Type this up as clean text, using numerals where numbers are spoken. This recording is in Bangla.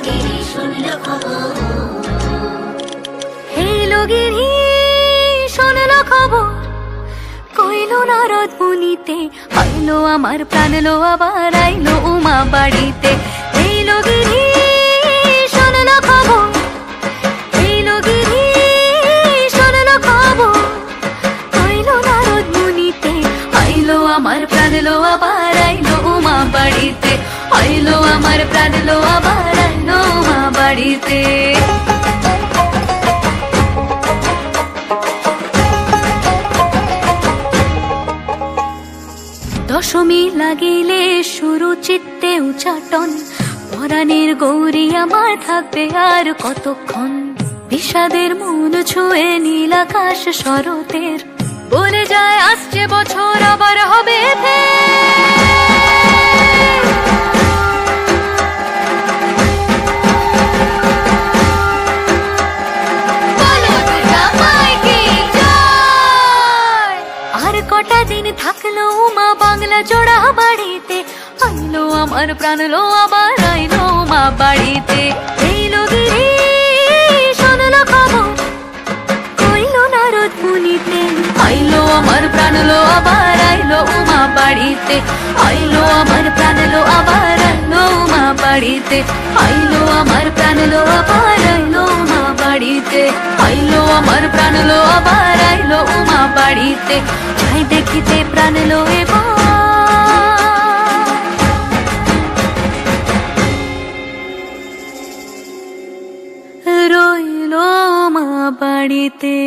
গিরি শুনল খবর, হইল গিরি শুনল খবর, কইল নারদ মুনিতে, আইলো আমার প্রাণ লো আবার আইলো উমা বাড়িতে। হইল গিরি শুনল খবর, হইল গিরি শুনল খবর, কইলো নারদ মুনিতে, আইলো আমার প্রাণ লো আবার আইলো উমা বাড়িতে, আইলো আমার প্রাণ লো আবার আইলো উমা বাড়িতে। দশমী লাগিলে শুরু চিত্তে উচাটন, পরাণের গৌরী আমার থাকবে আর কতক্ষণ। বিষাদের মন ছুঁয়ে নীল আকাশ শরতের, বলে যায় আসছে বছর আবার হবে কটা দিন থাকলো উমা বাংলা জোড়া বাড়িতে, আইলো আমার প্রাণ লো আবার আইলো উমা বাড়িতে। হইল গিরি শুনল খবর, কইলো নারদ মুনিতে, আইলো আমার প্রাণ লো আবার আইলো উমা বাড়িতে, আইলো আমার প্রাণ লো আবার আইলো উমা বাড়িতে, আইলো আমার প্রাণ লো আবার আইলো উমা বাড়িতে, আইলো আমার প্রাণ লো আবার আইলো উমা বাড়িতে। যাই দেখিতে প্রাণ লো এবার রইলো মা বাড়িতে।